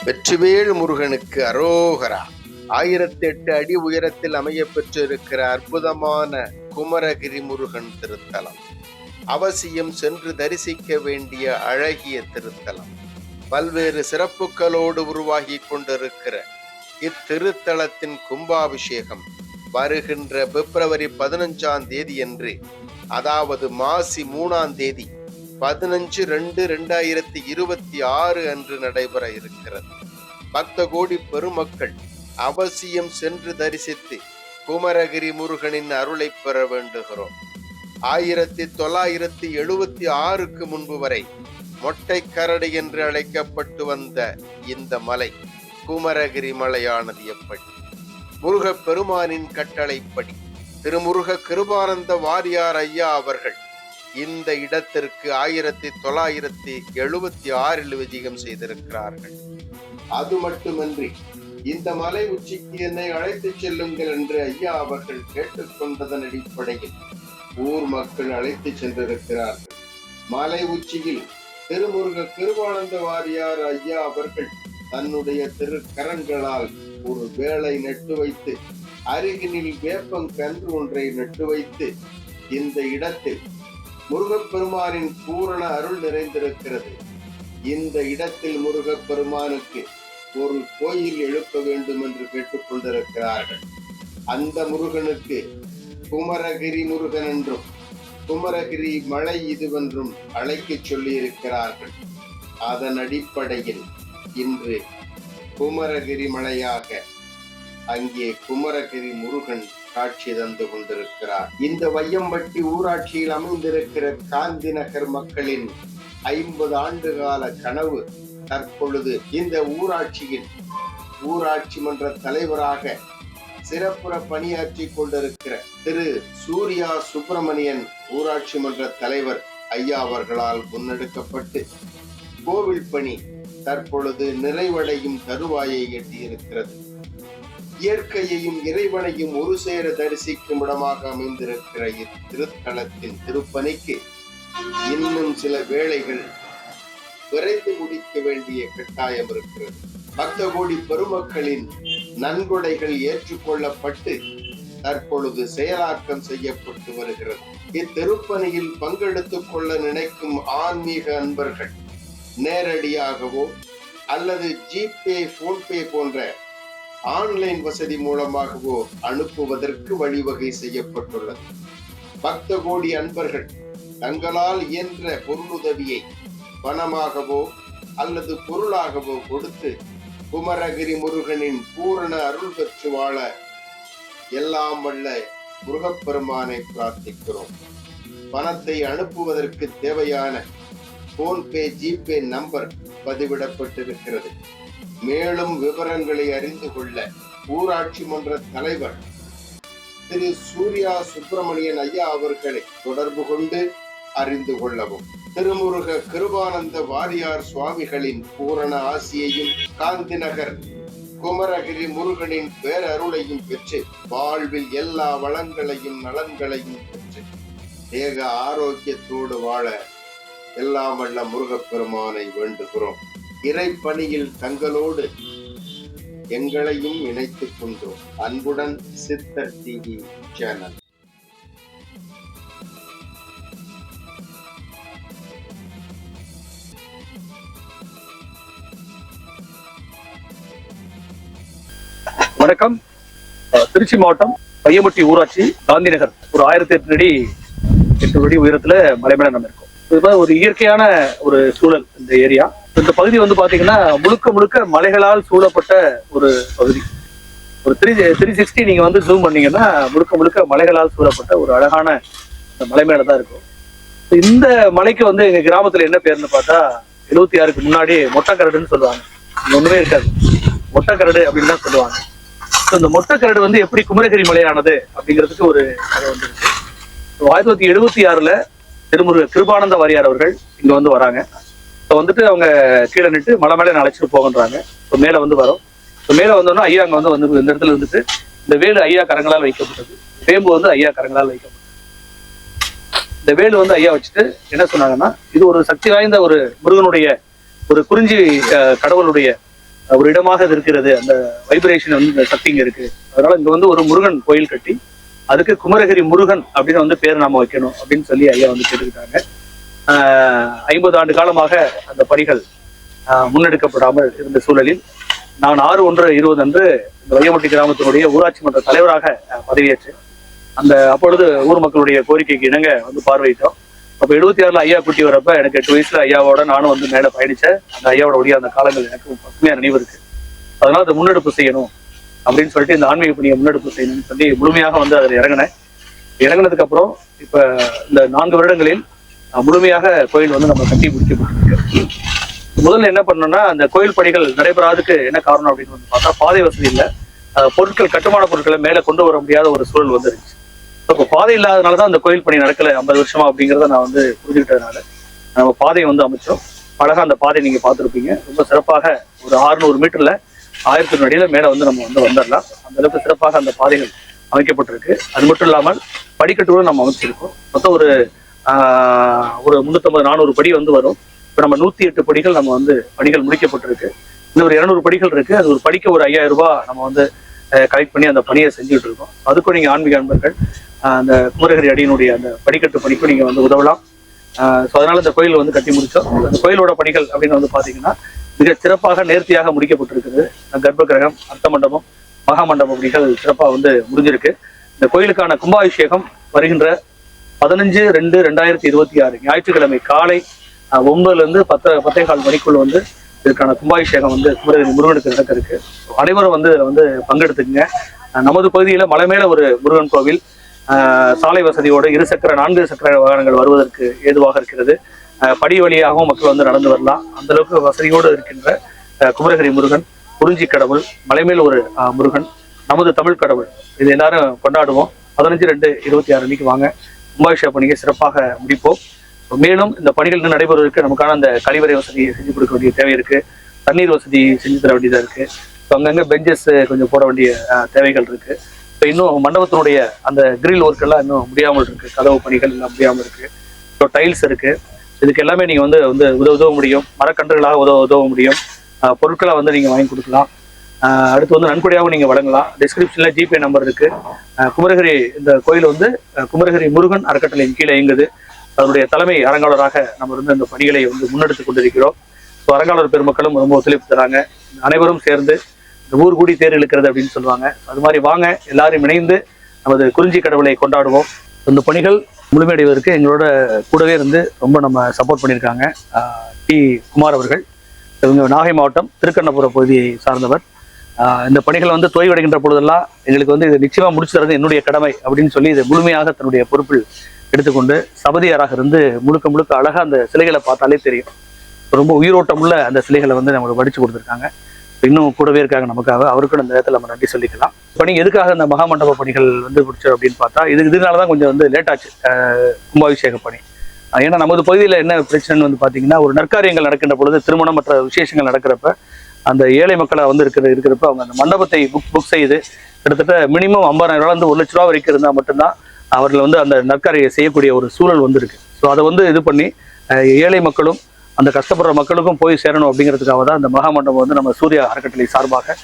வெற்றிவேல் முருகனுக்கு அரோகரா. 1008 அடி உயரத்தில் அமைய பெற்றிருக்கிற அற்புதமான குமரகிரி முருகன் திருத்தலம். அவசியம் சென்று தரிசிக்க வேண்டிய அழகிய திருத்தலம். பல்வேறு சிறப்புகளோடு உருவாகி கொண்டிருக்கிற இத்திருத்தலத்தின் கும்பாபிஷேகம் வருகின்ற பிப்ரவரி 15ஆம் தேதியன்று, அதாவது மாசி 3ஆம் தேதி 15/2/2026 அன்று நடைபெற இருக்கிறது. பக்த கோடி பெருமக்கள் அவசியம் சென்று தரிசித்து குமரகிரி முருகனின் அருளை பெற வேண்டுகிறோம். 1976க்கு முன்பு வரை மொட்டை கரடு என்று அழைக்கப்பட்டு வந்த இந்த மலை குமரகிரி மலையானது எப்படி? முருகப் பெருமானின் கட்டளைப்படி திருமுருக கிருபானந்த வாரியார் ஐயா அவர்கள் இந்த இடத்திற்கு 1976 விஜயம் செய்திருக்கிறார்கள். அது மட்டுமன்றி இந்த மலை உச்சிக்கு என்னை அழைத்து செல்லுங்கள் என்று ஐயா அவர்கள் கேட்டுக்கொண்டதன் அடிப்படையில் ஊர் மக்கள் அழைத்து சென்றிருக்கிறார்கள். மலை உச்சியில் திருமுருக கிருபானந்த வாரியார் ஐயா அவர்கள் தன்னுடைய திருக்கரங்களால் ஒரு வேலை நட்டு வைத்து, அருகினில் வேப்பங்கன்று ஒன்றை நட்டு வைத்து, இந்த இடத்தில் முருகப்பெருமானின் பூரண அருள் நிறைந்திருக்கிறது. இந்த இடத்தில் முருகப்பெருமானுக்கு ஒரு கோயில் எழுப்ப வேண்டும் என்று கேட்டுக்கொண்டிருக்கிறார்கள். அந்த முருகனுக்கு குமரகிரி முருகன் என்றும் குமரகிரி மலை இதுவென்றும் அழைக்க சொல்லி இருக்கிறார்கள். அதன் அடிப்படையில் இன்று குமரகிரி மலையாக அங்கே குமரகிரி முருகன் காட்சி தந்து கொண்டிருக்கிறார். இந்த வையம்பட்டி ஊராட்சியில் அமைந்திருக்கிற காந்தி நகர் மக்களின் 50 ஆண்டு கால கனவு தற்பொழுது இந்த ஊராட்சியில் ஊராட்சி மன்ற தலைவராக சிறப்புற பணியாற்றி கொண்டிருக்கிற திரு சூர்யா சுப்பிரமணியன் ஊராட்சி மன்ற தலைவர் ஐயா அவர்களால் முன்னெடுக்கப்பட்டு கோவில் பணி தற்பொழுது நிறைவடையும் தருவாயை எட்டியிருக்கிறது. இயற்கையையும் இறைவனையும் ஒரு சேர தரிசிக்கும் இடமாக அமைந்திருக்கிற இத்திருத்தலத்தின் திருப்பணிக்கு இன்னும் சில வேளைகள் விரைந்து முடிக்க வேண்டிய கட்டாயம் இருக்கிறது. பக்த கோடி பெருமக்களின் நன்கொடைகள் ஏற்றுக்கொள்ளப்பட்டு தற்பொழுது செயலாக்கம் செய்யப்பட்டு வருகிறது. இத்திருப்பணியில் பங்கெடுத்துக் கொள்ள நினைக்கும் ஆன்மீக அன்பர்கள் நேரடியாகவோ அல்லது ஜிபே, போன்பே போன்ற ஆன்லைன் வசதி மூலமாகவோ அனுப்புவதற்கு வழிவகை செய்யப்பட்டுள்ளது. பக்த கோடி அன்பர்கள் தங்களால் இயன்ற பொருளுதவியை பணமாகவோ அல்லது பொருளாகவோ கொடுத்து குமரகிரி முருகனின் பூரண அருள் பெற்று வாழ எல்லாம் வல்ல முருகப்பெருமானை பிரார்த்திக்கிறோம். பணத்தை அனுப்புவதற்கு தேவையான போன்பே, ஜிபே நம்பர் பதிவிடப்பட்டிருக்கிறது. மேலும் விவரங்களை அறிந்து கொள்ள ஊராட்சி மன்ற தலைவர் திரு சூர்யா சுப்பிரமணியன் ஐயா அவர்களை தொடர்பு கொண்டு அறிந்து கொள்ளவும். திருமுருக கிருபானந்த வாரியார் சுவாமிகளின் பூரண ஆசியையும் காந்தி நகர் குமரகிரி முருகனின் பேரருளையும் பெற்று வாழ்வில் எல்லா வளங்களையும் நலன்களையும் பெற்று தேக ஆரோக்கியத்தோடு வாழ எல்லாம் வல்ல முருகப்பெருமானை வேண்டுகிறோம். இறைப்பணியில் தங்களோடு எங்களையும் இணைத்துக் கொண்டோம். அன்புடன் சித்தர் டிவி சேனல். வணக்கம். திருச்சி மாவட்டம் வையம்பட்டி ஊராட்சி காந்தி நகர் ஒரு 1008 அடி உயரத்துல மலைமேல நம்ம இருக்கோம். இது ஒரு இயற்கையான ஒரு சூழல் இந்த ஏரியா. இந்த பகுதி வந்து பாத்தீங்கன்னா முழுக்க முழுக்க மலைகளால் சூழப்பட்ட ஒரு பகுதி. ஒரு 360 நீங்க வந்து ஜூம் பண்ணீங்கன்னா முழுக்க முழுக்க மலைகளால் சூழப்பட்ட ஒரு அழகான மலை மேலதான் இருக்கும். இந்த மலைக்கு வந்து எங்க கிராமத்துல என்ன பேருன்னு பார்த்தா 76க்கு முன்னாடி மொட்டைக்கரடுன்னு சொல்லுவாங்க. ஒண்ணுமே இருக்காது, மொட்டைக்கரடு அப்படின்னு தான் சொல்லுவாங்க. இந்த மொட்டைக்கரடு வந்து எப்படி குமரகிரி மலையானது அப்படிங்கிறதுக்கு ஒரு கதை வந்து 1976ல திருமுருக கிருபானந்த வாரியார் அவர்கள் இங்க வந்து வராங்க. இப்போ வந்துட்டு அவங்க கீழே நின்று மலை மேலே அழைச்சிட்டு போகன்றாங்க. இப்போ மேலே வந்து வரோம். இப்போ மேலே வந்தோன்னா ஐயா அங்கே வந்து இந்த இடத்துல இருந்துட்டு இந்த வேலு ஐயா கரங்களால் வைக்கப்பட்டது, வேம்பு வந்து ஐயா கரங்களால் வைக்கப்பட்டது. இந்த வேலு வந்து ஐயா வச்சுட்டு என்ன சொன்னாங்கன்னா, இது ஒரு சக்தி வாய்ந்த ஒரு முருகனுடைய ஒரு குறிஞ்சி கடவுளுடைய ஒரு இடமாக இது இருக்கிறது. அந்த வைப்ரேஷன் வந்து இந்த சக்தி இங்க இருக்கு. அதனால இங்க வந்து ஒரு முருகன் கோயில் கட்டி அதுக்கு குமரகிரி முருகன் அப்படின்னு வந்து பேர் நாம வைக்கணும் அப்படின்னு சொல்லி ஐயா வந்து கேட்டுக்கிட்டாங்க. 50 ஆண்டு காலமாக அந்த பணிகள் முன்னெடுக்கப்படாமல் இருந்த சூழலில் நான் 6/1/20 அன்று இந்த வையமுட்டி கிராமத்தினுடைய ஊராட்சி மன்ற தலைவராக பதவியேற்றேன். அப்பொழுது ஊர் மக்களுடைய கோரிக்கைக்கு இணங்க வந்து பார்வையிட்டோம். அப்ப 76ல ஐயா குட்டி வரப்ப எனக்கு 8 வயசுல ஐயாவோட நானும் வந்து மேல பயணிச்சேன். அந்த ஐயாவோட ஒளிய அந்த காலங்கள் எனக்கு பசுமையா நினைவு இருக்கு. அதனால அதை முன்னெடுப்பு செய்யணும் அப்படின்னு சொல்லிட்டு இந்த ஆன்மீக பணியை முன்னெடுப்பு செய்யணும்னு சொல்லி முழுமையாக வந்து அதில் இறங்கினேன். இறங்கினதுக்கு அப்புறம் இப்ப இந்த 4 வருடங்களில் முழுமையாக கோயில் வந்து நம்ம கட்டி முடிக்கப்பட்டிருக்கு. முதல்ல என்ன பண்ணோம்னா அந்த கோயில் பணிகள் நடைபெறாததுக்கு என்ன காரணம் அப்படின்னு வந்து பார்த்தா பாதை வசதி இல்லை. பொருட்கள் கட்டுமான பொருட்களை மேல கொண்டு வர முடியாத ஒரு சூழல் வந்துருச்சு. இப்போ பாதை இல்லாதனாலதான் அந்த கோயில் பணி நடக்கல 50 வருஷமா அப்படிங்கிறத நான் வந்து புரிஞ்சுக்கிட்டதுனால நம்ம பாதையை வந்து அமைச்சோம். அழகா அந்த பாதை நீங்க பார்த்துருப்பீங்க. ரொம்ப சிறப்பாக ஒரு 600 மீட்டர்ல 1000 அடியில மேல வந்து நம்ம வந்து வந்துடலாம். அந்த அளவுக்கு சிறப்பாக அந்த பாதைகள் அமைக்கப்பட்டிருக்கு. அது மட்டும் இல்லாமல் படிக்கட்டுகளும் நம்ம அமைச்சிருக்கோம். மொத்தம் ஒரு 350-400 படி வந்து வரும். இப்போ நம்ம 108 படிகள் நம்ம வந்து பணிகள் முடிக்கப்பட்டிருக்கு. இன்னும் ஒரு 200 படிகள் இருக்கு. அது ஒரு படிக்க ஒரு 5000 ரூபாய் நம்ம வந்து கலெக்ட் பண்ணி அந்த பணியை செஞ்சுட்டு இருக்கோம். அதுக்கும் நீங்க ஆன்மீக அன்பர்கள் அந்த குமரகிரி அடியினுடைய அந்த படிக்கட்டு பணிக்கும் நீங்க வந்து உதவலாம். ஸோ அதனால இந்த கோயில் வந்து கட்டி முடிச்சோம். அந்த கோயிலோட பணிகள் அப்படின்னு வந்து பாத்தீங்கன்னா மிக சிறப்பாக நேர்த்தியாக முடிக்கப்பட்டிருக்கிறது. கர்ப்ப கிரகம், அர்த்த மண்டபம், மகா மண்டபம் பணிகள் சிறப்பாக வந்து முடிஞ்சிருக்கு. இந்த கோயிலுக்கான கும்பாபிஷேகம் வருகின்ற 15/2/2026 ஞாயிற்றுக்கிழமை காலை 9ல 10:15 மணிக்குள்ள வந்து இதற்கான கும்பாபிஷேகம் வந்து குமரகிரி முருகனுக்கு நடக்க இருக்கு. அனைவரும் வந்து இதில் வந்து பங்கெடுத்துக்குங்க. நமது பகுதியில மலை மேல ஒரு முருகன் கோவில், சாலை வசதியோடு 2 சக்கர 4 சக்கர வாகனங்கள் வருவதற்கு ஏதுவாக இருக்கிறது. படி வழியாகவும் மக்கள் வந்து நடந்து வரலாம். அந்த அளவுக்கு வசதியோடு இருக்கின்ற குமரகிரி முருகன், குறிஞ்சி கடவுள், மலைமேல் ஒரு முருகன், நமது தமிழ் கடவுள், இது எல்லாரும் கொண்டாடுவோம். 15/2/26 அன்னைக்கு வாங்க, கும்பாபிஷேக பணியை சிறப்பாக முடிப்போம். மேலும் இந்த பணிகள் நடைபெறுவதற்கு நமக்கான அந்த கழிவறை வசதி செஞ்சு கொடுக்க வேண்டிய தேவை இருக்கு. தண்ணீர் வசதி செஞ்சு தர வேண்டியதா இருக்கு. ஸோ அங்கங்க பெஞ்சஸ் கொஞ்சம் போட வேண்டிய தேவைகள் இருக்கு. இப்போ இன்னும் மண்டபத்தினுடைய அந்த கிரில் ஒர்க் எல்லாம் இன்னும் முடியாமல் இருக்கு. கதவு பணிகள் எல்லாம் முடியாமல் இருக்கு. ஸோ டைல்ஸ் இருக்கு. இதுக்கு எல்லாமே நீங்க வந்து உதவ முடியும். மரக்கன்றுகளாக உதவ முடியும். பொருட்களை வந்து நீங்க வாங்கி கொடுக்கலாம். அடுத்து வந்து நன்கொடையாகவும் நீங்க வழங்கலாம். டிஸ்கிரிப்ஷன்ல ஜிபே நம்பர் இருக்கு. குமரகிரி இந்த கோயில் வந்து குமரகிரி முருகன் அறக்கட்டளையின் கீழே இயங்குது. அதனுடைய தலைமை அறங்காவலராக நம்ம இருந்து இந்த பணிகளை வந்து முன்னெடுத்துக் கொண்டிருக்கிறோம். ஸோ அறங்காவலர் பெருமக்களும் ரொம்ப ஒத்துழைப்பு தராங்க. அனைவரும் சேர்ந்து இந்த ஊர் கூடி தேர் இழுக்கிறது அப்படின்னு சொல்லுவாங்க. அது மாதிரி வாங்க, எல்லாரும் இணைந்து நமது குறிஞ்சி கடவுளை கொண்டாடுவோம். இந்த பணிகள் முழுமையடைவதற்கு எங்களோட கூடவே இருந்து ரொம்ப நம்ம சப்போர்ட் பண்ணியிருக்காங்க. டி குமார் அவர்கள், இவங்க நாகை மாவட்டம் திருக்கண்ணபுரம் பகுதியை சார்ந்தவர். இந்த பணிகள் வந்து தொய்வடைகின்ற பொழுதெல்லாம் எங்களுக்கு வந்து இது நிச்சயமா முடிச்சு தரது என்னுடைய கடமை அப்படின்னு சொல்லி இதை முழுமையாக தன்னுடைய பொறுப்பில் எடுத்துக்கொண்டு சபதியாராக இருந்து முழுக்க அழகா அந்த சிலைகளை பார்த்தாலே தெரியும். ரொம்ப உயிரோட்டம் உள்ள அந்த சிலைகளை வந்து நம்மளுக்கு வடிச்சு கொடுத்துருக்காங்க. இன்னும் கூடவே இருக்காங்க நமக்காக. அவருக்கும் இந்த நேரத்தில் நம்ம நன்றி சொல்லிக்கலாம். பணி எதுக்காக இந்த மகா மண்டப பணிகள் வந்து முடிச்சோம் அப்படின்னு பார்த்தா இதனாலதான் கொஞ்சம் வந்து லேட் ஆச்சு கும்பாபிஷேக பணி. ஏன்னா நமது பகுதியில் என்ன பிரச்சனைன்னு வந்து பார்த்தீங்கன்னா, ஒரு நற்காரியங்கள் நடக்கின்ற பொழுது, திருமணம் மற்ற விசேஷங்கள் நடக்கிறப்ப அந்த ஏழை மக்களை வந்து இருக்கிறப்ப அவங்க அந்த மண்டபத்தை புக் செய்து கிட்டத்தட்ட மினிமம் 50,000 1 லட்ச ரூபா வரைக்கும் இருந்தால் மட்டும்தான் அவர்கள் வந்து அந்த நற்காரியை செய்யக்கூடிய ஒரு சூழல் வந்து இருக்கு. ஸோ அதை வந்து இது பண்ணி ஏழை மக்களும் அந்த கஷ்டப்படுற மக்களுக்கும் போய் சேரணும் அப்படிங்கிறதுக்காக தான் இந்த மகா மண்டபம் வந்து நம்ம சூர்யா அறக்கட்டளை சார்பாக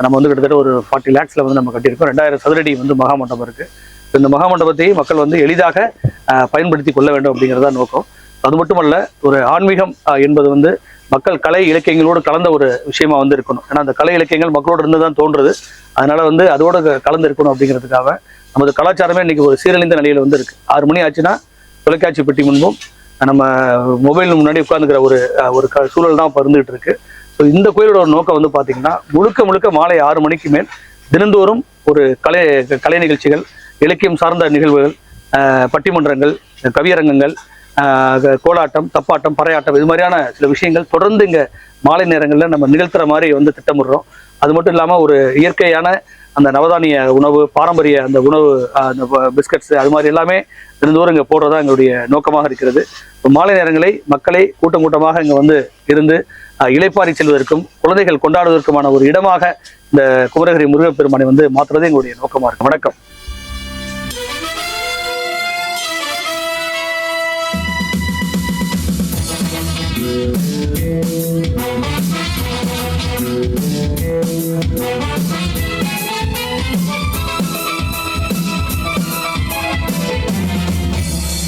நம்ம வந்து கிட்டத்தட்ட ஒரு 40 lakhsல வந்து நம்ம கட்டியிருக்கோம். 2000 சதுரடி வந்து மகா மண்டபம் இருக்கு. இந்த மகா மண்டபத்தை மக்கள் வந்து எளிதாக பயன்படுத்தி கொள்ள வேண்டும் அப்படிங்கிறதா நோக்கம். அது மட்டுமல்ல, ஒரு ஆன்மீகம் என்பது வந்து மக்கள் கலை இலக்கியங்களோடு கலந்த ஒரு விஷயமா வந்து இருக்கணும். ஏன்னா அந்த கலை இலக்கியங்கள் மக்களோடு இருந்து தான் தோன்றுறது. அதனால வந்து அதோட கலந்து இருக்கணும் அப்படிங்கிறதுக்காக நமது கலாச்சாரமே இன்னைக்கு ஒரு சீரழிந்த நிலையில வந்து இருக்கு. 6 மணி ஆச்சுன்னா தொலைக்காட்சி பெட்டி முன்பும் நம்ம மொபைல் முன்னாடி உட்காந்துக்கிற ஒரு சூழல் தான் இருந்துகிட்டு இருக்கு. ஸோ இந்த கோயிலோட ஒரு நோக்கம் வந்து பார்த்தீங்கன்னா, முழுக்க மாலை 6 மணிக்கு மேல் தினந்தோறும் ஒரு கலை நிகழ்ச்சிகள், இலக்கியம் சார்ந்த நிகழ்வுகள், பட்டிமன்றங்கள், கவியரங்கங்கள், கோலாட்டம், தப்பாட்டம், பறையாட்டம், இது மாதிரியான சில விஷயங்கள் தொடர்ந்து இங்க மாலை நேரங்களில் நம்ம நிகழ்த்துற மாதிரி வந்து திட்டமிடுறோம். அது மட்டும் இல்லாமல் ஒரு இயற்கையான அந்த நவதானிய உணவு, பாரம்பரிய அந்த உணவு, அந்த பிஸ்கட்ஸ், அது மாதிரி எல்லாமே தினந்தோறும் இங்கே போடுறதா எங்களுடைய நோக்கமாக இருக்கிறது. மாலை நேரங்களை மக்களை கூட்டமாக இங்கே வந்து இருந்து இளைப்பாரி செல்வதற்கும் குழந்தைகள் கொண்டாடுவதற்குமான ஒரு இடமாக இந்த குமரகிரி முருகப்பெருமானை வந்து மாற்றுறது எங்களுடைய நோக்கமாக இருக்கு. வணக்கம்.